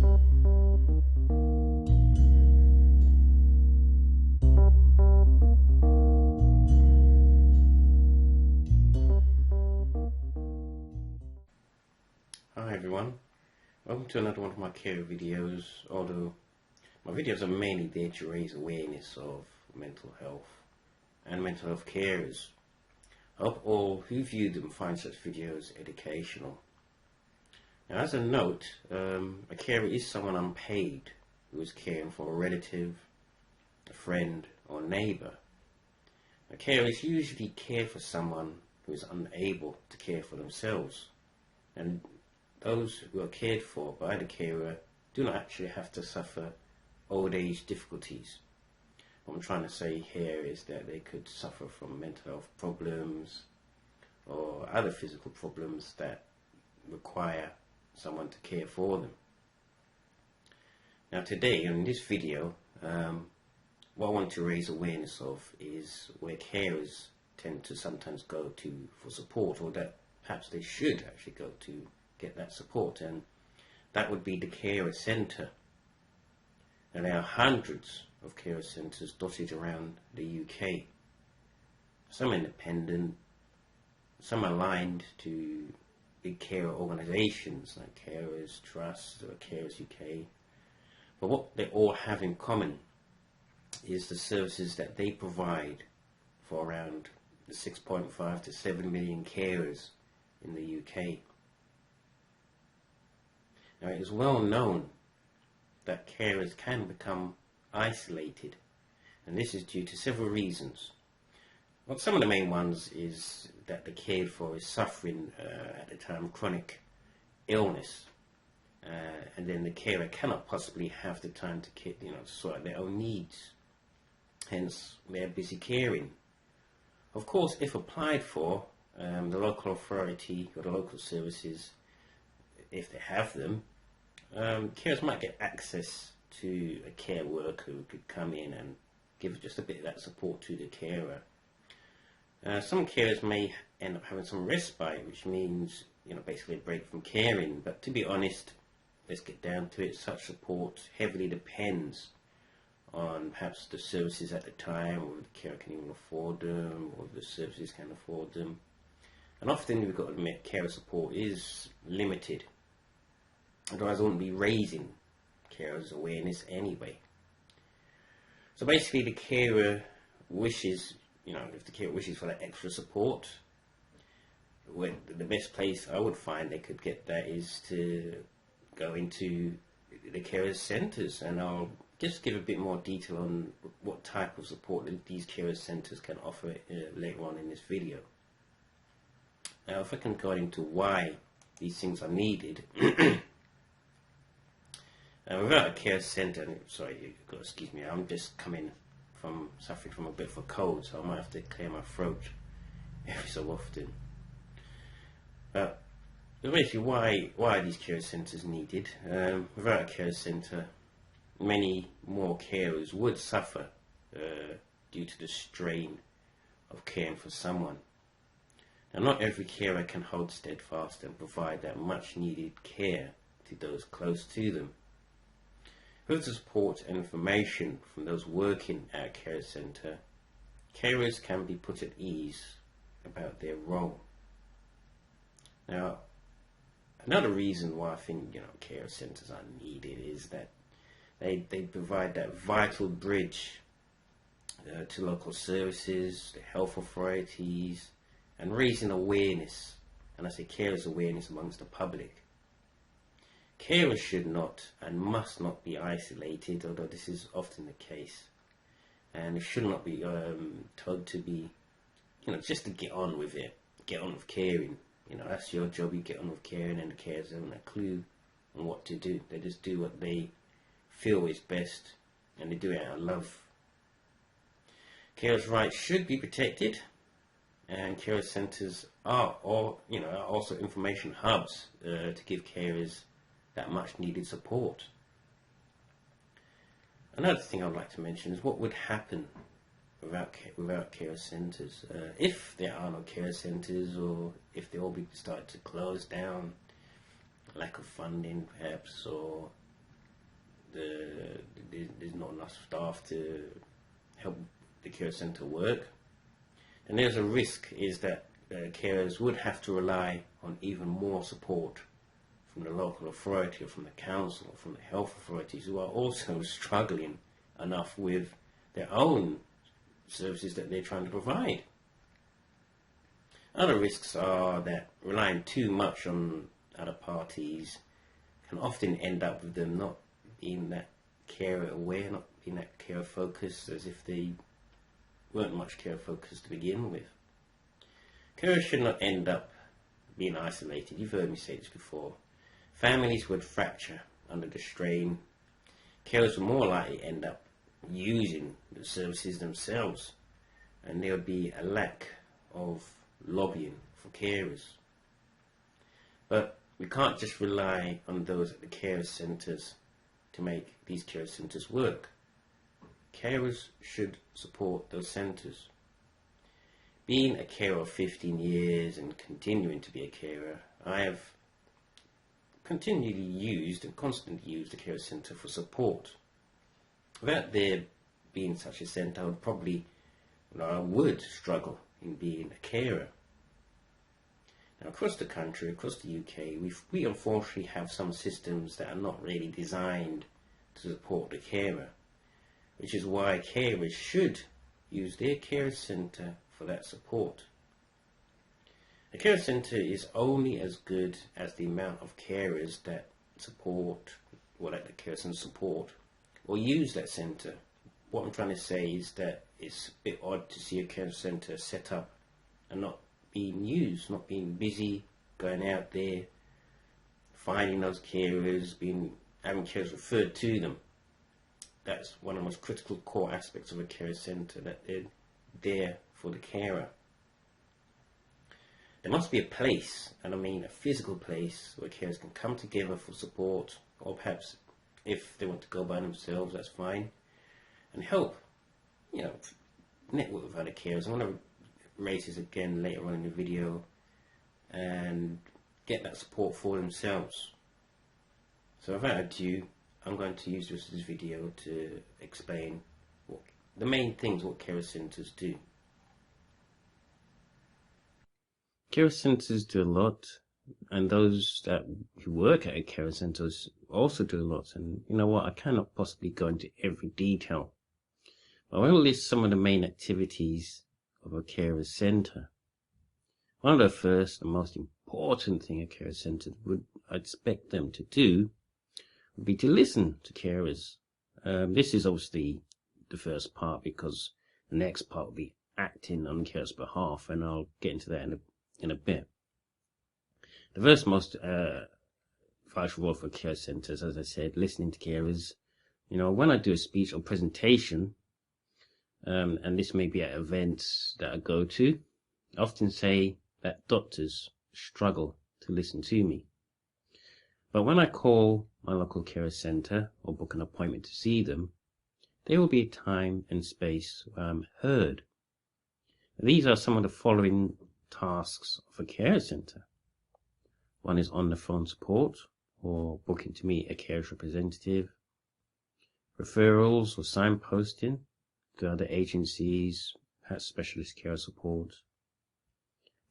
Hi everyone, welcome to another one of my care videos, although my videos are mainly there to raise awareness of mental health and mental health carers. I hope all who view them find such videos educational. Now, as a note, a carer is someone unpaid who is caring for a relative, a friend or neighbour. A carer is usually care for someone who is unable to care for themselves, and those who are cared for by the carer do not actually have to suffer old age difficulties. What I'm trying to say here is that they could suffer from mental health problems or other physical problems that require someone to care for them. Now today, in this video, what I want to raise awareness of is where carers tend to sometimes go to for support, or that perhaps they should actually go to get that support, and that would be the carer centre. And there are hundreds of carer centres dotted around the UK, some independent, some aligned to big carer organisations like Carers Trust or Carers UK. But what they all have in common is the services that they provide for around the 6.5 to 7 million carers in the UK. Now, it is well known that carers can become isolated, and this is due to several reasons. Well, some of the main ones is that the cared for is suffering at the time chronic illness, and then the carer cannot possibly have the time to sort out their own needs. Hence, they're busy caring. Of course, if applied for, the local authority or the local services, if they have them, carers might get access to a care worker who could come in and give just a bit of that support to the carer. Some carers may end up having some respite, which means basically a break from caring. But to be honest, let's get down to it, such support heavily depends on perhaps the services at the time, or the carer can even afford them, or the services can afford them. And often we've got to admit carer support is limited. Otherwise I wouldn't be raising carers' awareness anyway. So basically the carer wishes, if the carer wishes for that extra support, the best place I would find they could get that is to go into the carers' centres, and I'll just give a bit more detail on what type of support that these carers' centres can offer later on in this video. Now, if I can go into why these things are needed. Without a care centre, sorry, excuse me, I'm just suffering from a bit of a cold, so I might have to clear my throat every so often. Basically, why are these care centres needed? Without a care centre, many more carers would suffer due to the strain of caring for someone. Now, not every carer can hold steadfast and provide that much needed care to those close to them. With the support and information from those working at a care centre, carers can be put at ease about their role. Now, another reason why I think care centres are needed is that they provide that vital bridge to local services, the health authorities, and raising awareness, and I say carers' awareness amongst the public. Carers should not and must not be isolated, although this is often the case, and it should not be told to be, just to get on with it, get on with caring. That's your job, you get on with caring, and the carers haven't a clue on what to do. They just do what they feel is best, and they do it out of love. Carers' rights should be protected, and carer centres are also information hubs to give carers that much needed support. Another thing I'd like to mention is what would happen without care centres. If there are no care centres, or if they all be started to close down, lack of funding perhaps, or there's not enough staff to help the care centre work, and there's a risk is that carers would have to rely on even more support from the local authority or from the council or from the health authorities, who are also struggling enough with their own services that they're trying to provide. Other risks are that relying too much on other parties can often end up with them not being that carer aware, not being that carer focused, as if they weren't much carer focused to begin with. Carers should not end up being isolated. You've heard me say this before. Families would fracture under the strain. Carers would more likely end up using the services themselves, and there would be a lack of lobbying for carers. But we can't just rely on those at the care centres to make these care centres work. Carers should support those centres. Being a carer of 15 years and continuing to be a carer, I have continually used and constantly used the care centre for support. Without there being such a centre, I would struggle in being a carer. Now, across the country, across the UK, we unfortunately have some systems that are not really designed to support the carer, which is why carers should use their care centre for that support. A care centre is only as good as the amount of carers that support, or let the care centre support, or use that centre. What I'm trying to say is that it's a bit odd to see a care centre set up and not being used, not being busy, going out there, finding those carers, having carers referred to them. That's one of the most critical core aspects of a care centre, that they're there for the carer. There must be a place, and I mean a physical place, where carers can come together for support, or perhaps if they want to go by themselves, that's fine, and help, network with other carers. I want to raise this again later on in the video and get that support for themselves. So without ado, I'm going to use this video to explain the main things what care centres do. Care centres do a lot, and those who work at care centres also do a lot. And you know what, I cannot possibly go into every detail, but I will list some of the main activities of a carer centre. One of the first and most important thing a carer centre would expect them to do would be to listen to carers. This is obviously the first part, because the next part will be acting on carers' behalf, and I'll get into that in a bit. The first most vital role for care centres, as I said, listening to carers. When I do a speech or presentation, and this may be at events that I go to, I often say that doctors struggle to listen to me. But when I call my local care centre or book an appointment to see them, there will be a time and space where I'm heard. These are some of the following tasks of a care centre. One is on the phone support, or booking to meet a care representative. Referrals or signposting to other agencies, perhaps specialist care support.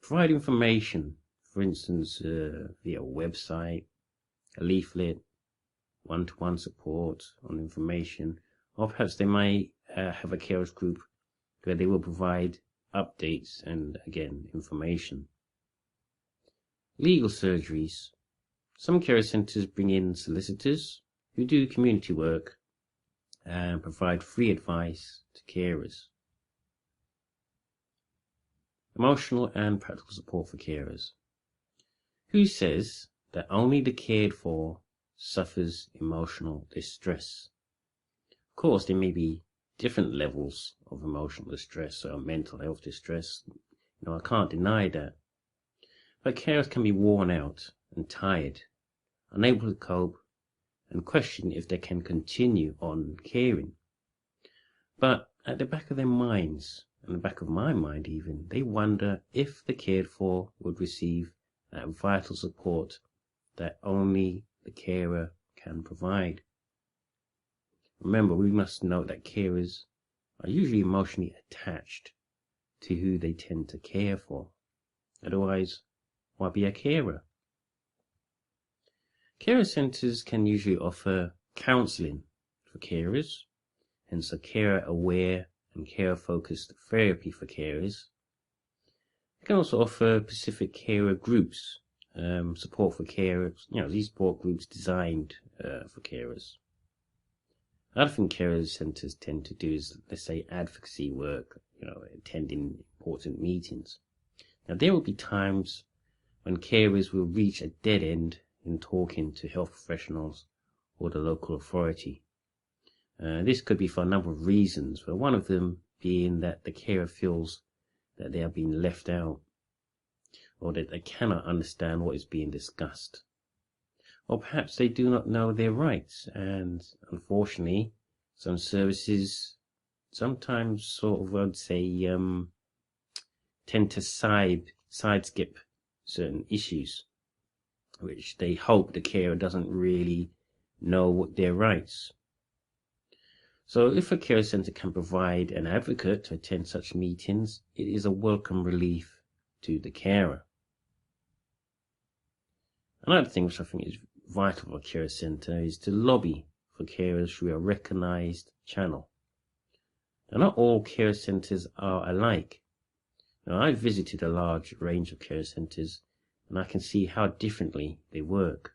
Provide information, for instance, via a website, a leaflet, one-to-one support on information, or perhaps they might have a carers group where they will provide updates and, again, information. Legal surgeries. Some care centres bring in solicitors who do community work and provide free advice to carers. Emotional and practical support for carers. Who says that only the cared for suffers emotional distress? Of course, there may be different levels of emotional distress or mental health distress. I can't deny that. But carers can be worn out and tired, unable to cope, and question if they can continue on caring. But at the back of their minds, and the back of my mind even, they wonder if the cared for would receive that vital support that only the carer can provide. Remember, we must note that carers are usually emotionally attached to who they tend to care for. Otherwise, why be a carer? Carer centres can usually offer counselling for carers, hence a carer-aware and carer-focused therapy for carers. They can also offer specific carer groups, support for carers. These support groups designed for carers. Another thing carer centres tend to do is, let's say, advocacy work, attending important meetings. Now, there will be times when carers will reach a dead end in talking to health professionals or the local authority. This could be for a number of reasons, but one of them being that the carer feels that they are being left out, or that they cannot understand what is being discussed. Or perhaps they do not know their rights, and unfortunately, some services sometimes tend to sideskip certain issues, which they hope the carer doesn't really know what their rights. So if a care centre can provide an advocate to attend such meetings, it is a welcome relief to the carer. Another thing which I think is vital for a care centre is to lobby for carers through a recognised channel. Now, not all care centres are alike. Now, I've visited a large range of care centres and I can see how differently they work.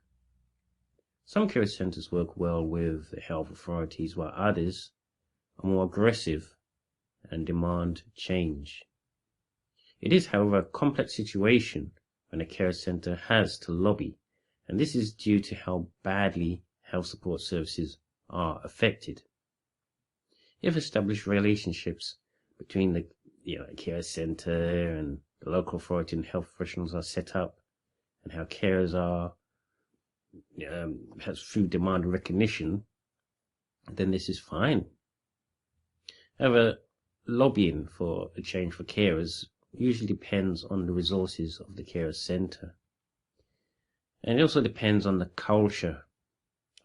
Some care centres work well with the health authorities, while others are more aggressive and demand change. It is, however, a complex situation when a care centre has to lobby, and this is due to how badly health support services are affected. If established relationships between the care centre and the local authority and health professionals are set up, and how carers are through demand and recognition, then this is fine. However, lobbying for a change for carers usually depends on the resources of the carer centre. And it also depends on the culture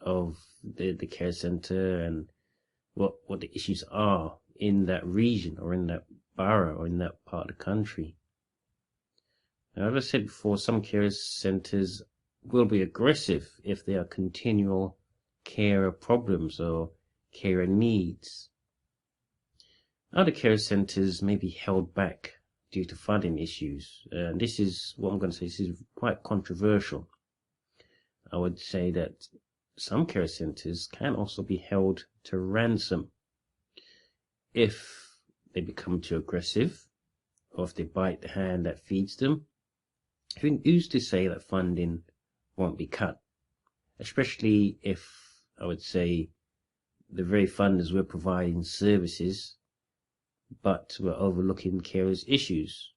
of the care centre and what the issues are in that region or in that borough or in that part of the country. Now, as I said before, some care centres will be aggressive if there are continual carer problems or carer needs. Other care centres may be held back due to funding issues. And this is what I'm going to say, this is quite controversial. I would say that some care centres can also be held to ransom if they become too aggressive or if they bite the hand that feeds them. Who's to say that funding won't be cut, especially if, I would say, the very funders were providing services but were overlooking carers' issues.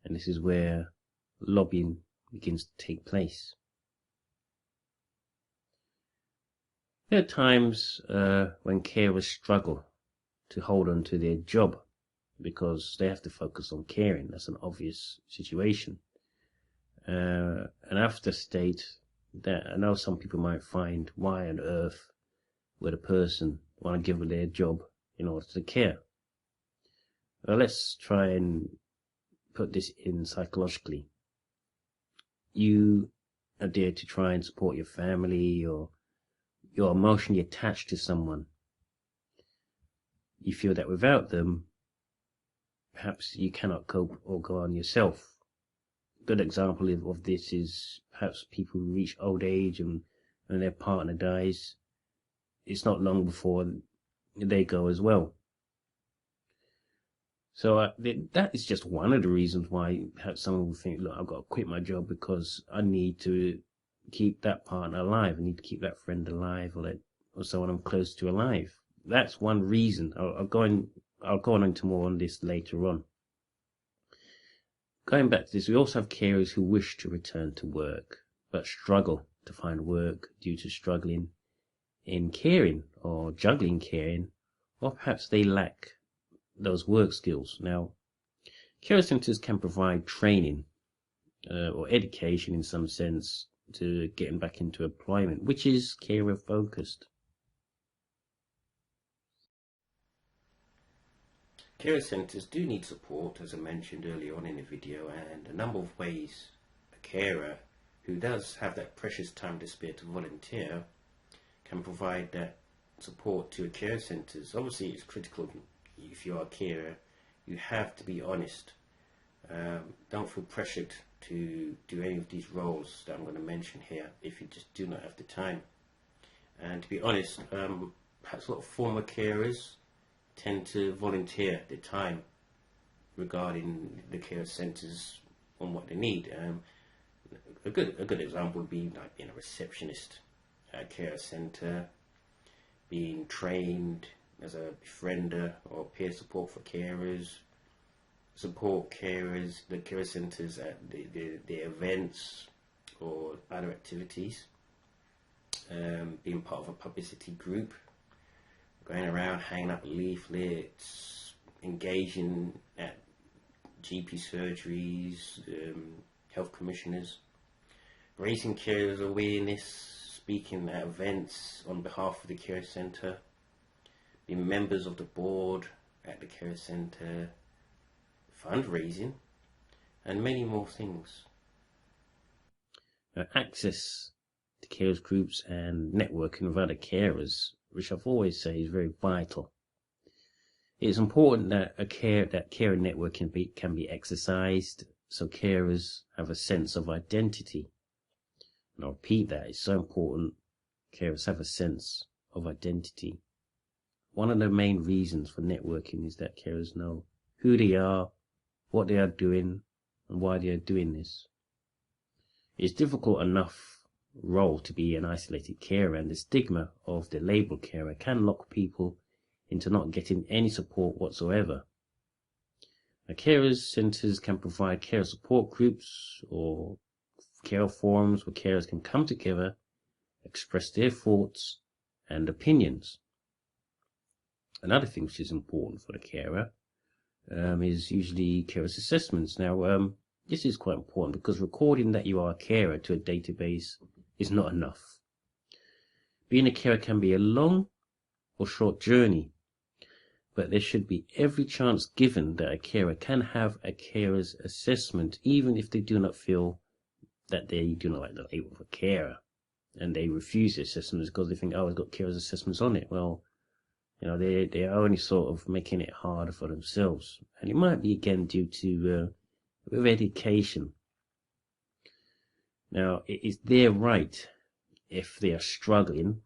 And this is where lobbying begins to take place. There are times when carers struggle to hold on to their job because they have to focus on caring. That's an obvious situation. And I have to state that I know some people might find, why on earth would a person want to give up their job in order to care? Well, let's try and put this in psychologically. You are there to try and support your family, or you're emotionally attached to someone. You feel that without them, perhaps you cannot cope or go on yourself. A good example of this is perhaps people who reach old age and when their partner dies, it's not long before they go as well. So that is just one of the reasons why perhaps someone will think, look, I've got to quit my job because I need to keep that partner alive. I need to keep that friend alive, or someone I'm close to alive. That's one reason. I'll go on into more on this later on. Going back to this, we also have carers who wish to return to work but struggle to find work due to struggling in caring or juggling caring, or perhaps they lack those work skills. Now, care centres can provide training or education in some sense to getting back into employment, which is carer focused. Carer centres do need support, as I mentioned earlier on in the video, and a number of ways a carer who does have that precious time to spare to volunteer can provide that support to a care centres. Obviously, it's critical if you are a carer, you have to be honest. Don't feel pressured to do any of these roles that I'm going to mention here if you just do not have the time. And to be honest, perhaps a lot of former carers tend to volunteer their time regarding the care centres on what they need. A good example would be like being a receptionist at a care centre, being trained as a befriender or peer support for carers, support carers, the care centres at the events or other activities, being part of a publicity group, going around hanging up leaflets, engaging at GP surgeries, health commissioners, raising carers awareness, speaking at events on behalf of the care centre, being members of the board at the care centre, fundraising, and many more things. Access to carers groups and networking with other carers, which I've always said is very vital. It's important that carer networking can be exercised so carers have a sense of identity. And I'll repeat that, it's so important carers have a sense of identity. One of the main reasons for networking is that carers know who they are, what they are doing, and why they are doing this. It's difficult enough role to be an isolated carer, and the stigma of the labelled carer can lock people into not getting any support whatsoever. Now, carers centres can provide carer support groups or care forums where carers can come together, express their thoughts and opinions. Another thing which is important for the carer is usually carers assessments. Now, this is quite important because recording that you are a carer to a database is not enough. Being a carer can be a long or short journey, but there should be every chance given that a carer can have a carer's assessment, even if they do not feel that they do not like the label of a carer, and they refuse the assessment because they think, oh, it's got carer's assessments on it. Well, you know, they are only sort of making it harder for themselves, and it might be again due to with education. Now, it is their right if they are struggling,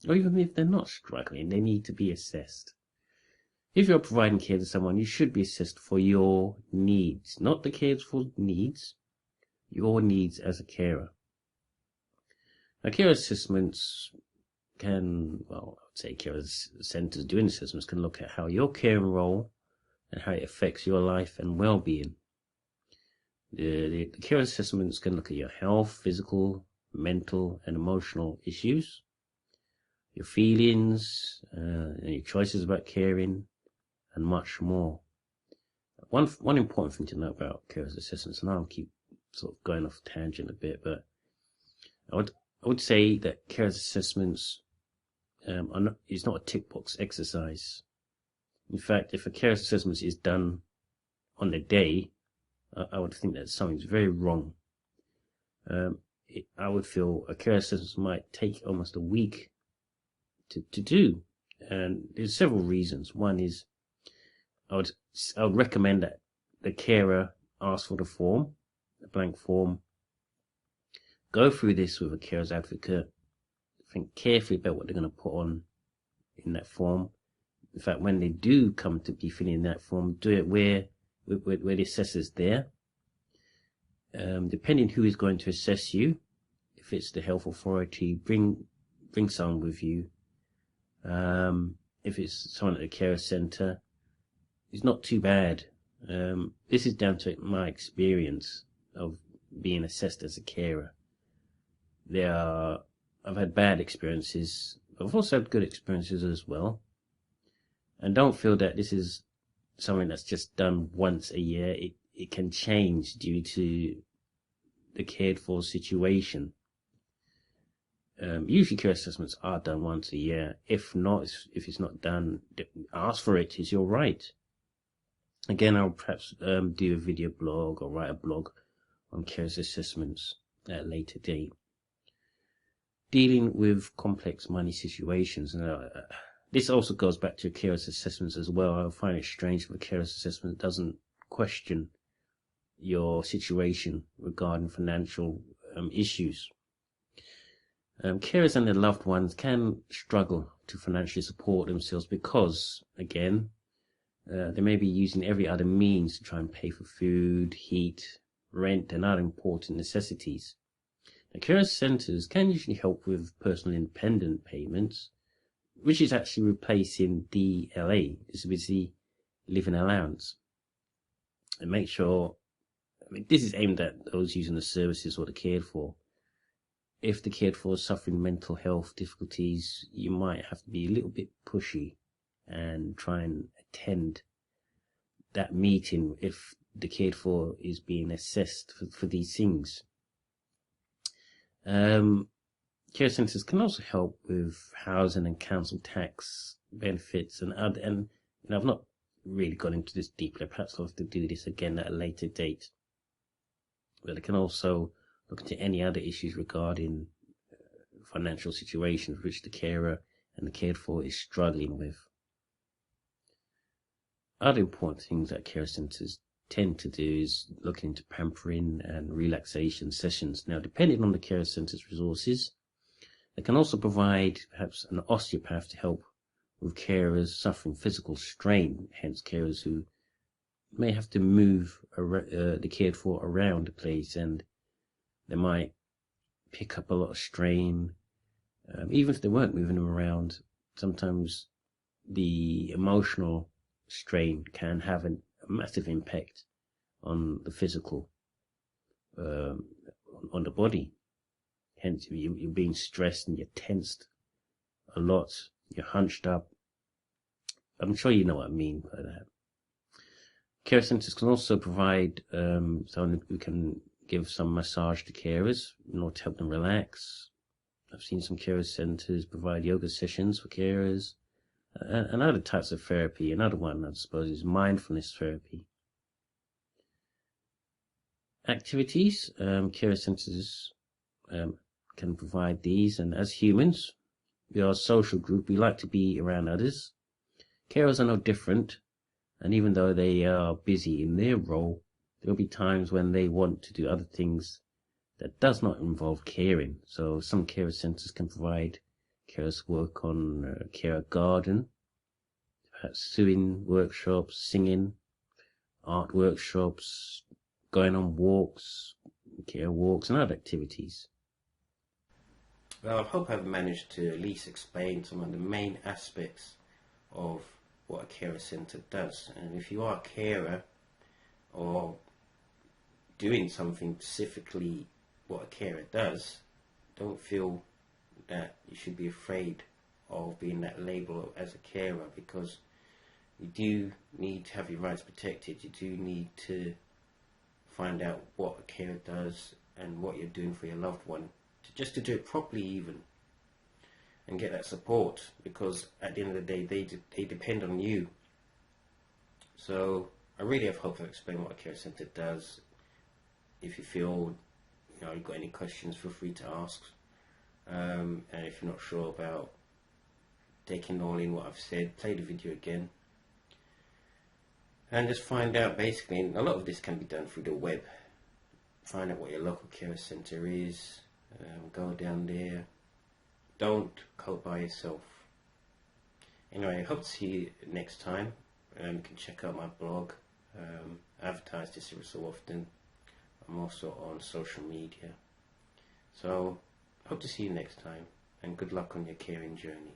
or even if they're not struggling, they need to be assessed. If you're providing care to someone, you should be assessed for your needs, not the care's full needs, your needs as a carer. Now, care assessments can, well, I would say care centres doing assessments can look at how your caring role and how it affects your life and well-being. The care assessments can look at your health, physical, mental and emotional issues, your feelings, and your choices about caring, and much more. One important thing to know about care assessments, and I'll keep sort of going off tangent a bit, but I would say that care assessments is not a tick box exercise. In fact, if a care assessment is done on the day, I would think that something's very wrong. I would feel a care assessment might take almost a week to do, and there's several reasons. One is I would recommend that the carer ask for the form, the blank form, go through this with a carer's advocate, think carefully about what they're going to put on in that form. In fact, when they do come to be filling in that form, do it where the assessor's there. Depending who is going to assess you, if it's the health authority, bring someone with you. If it's someone at the care centre, it's not too bad. This is down to my experience of being assessed as a carer. I've had bad experiences. I've also had good experiences as well. And don't feel that this is something that's just done once a year. It can change due to the cared for situation. Usually care assessments are done once a year. If not, if it's not done, ask for it. It's your right. Again, I'll perhaps do a video blog or write a blog on carers assessments at a later date. Dealing with complex money situations. This also goes back to carers assessments as well. I find it strange if a carers assessment doesn't question your situation regarding financial issues. Carers and their loved ones can struggle to financially support themselves because, again, they may be using every other means to try and pay for food, heat, rent, and other important necessities. Now, carers centres can usually help with personal independent payments, which is actually replacing DLA, disability living allowance. And make sure, this is aimed at those using the services or the cared for. If the cared for is suffering mental health difficulties, you might have to be a little bit pushy and try and attend that meeting if the cared for is being assessed for these things. Care centres can also help with housing and council tax benefits and other, and I've not really gone into this deeply. Perhaps I'll have to do this again at a later date. But they can also look into any other issues regarding financial situations which the carer and the cared for is struggling with. Other important things that care centres tend to do is look into pampering and relaxation sessions. Now, depending on the care centre's resources, they can also provide perhaps an osteopath to help with carers suffering physical strain, hence carers who may have to move the cared for around the place, and they might pick up a lot of strain. Even if they weren't moving them around, sometimes the emotional strain can have a massive impact on the physical, on the body. Hence, you're being stressed and you're tensed a lot, you're hunched up. I'm sure you know what I mean by that. Care centres can also provide someone who can give some massage to carers in order to help them relax. I've seen some care centres provide yoga sessions for carers and other types of therapy. Another one, I suppose, is mindfulness therapy. Activities, care centres can provide these, and as humans, we are a social group. We like to be around others. Carers are no different, and even though they are busy in their role, there will be times when they want to do other things that does not involve caring. So some care centres can provide carers work on care garden, perhaps sewing workshops, singing, art workshops, going on walks, care walks, and other activities. Well, I hope I've managed to at least explain some of the main aspects of what a carer centre does. And if you are a carer or doing something specifically what a carer does, don't feel that you should be afraid of being that label as a carer, because you do need to have your rights protected. You do need to find out what a carer does and what you're doing for your loved one, just to do it properly even, and get that support, because at the end of the day they depend on you. So I really have hope I've explained what a care centre does. If you feel you've got any questions, feel free to ask, and if you're not sure about taking all in what I've said, play the video again and just find out. Basically, and a lot of this can be done through the web. Find out what your local care centre is, go down there, don't cope by yourself. Anyway, I hope to see you next time. You can check out my blog. I advertise this every so often. I'm also on social media. So, hope to see you next time, and good luck on your caring journey.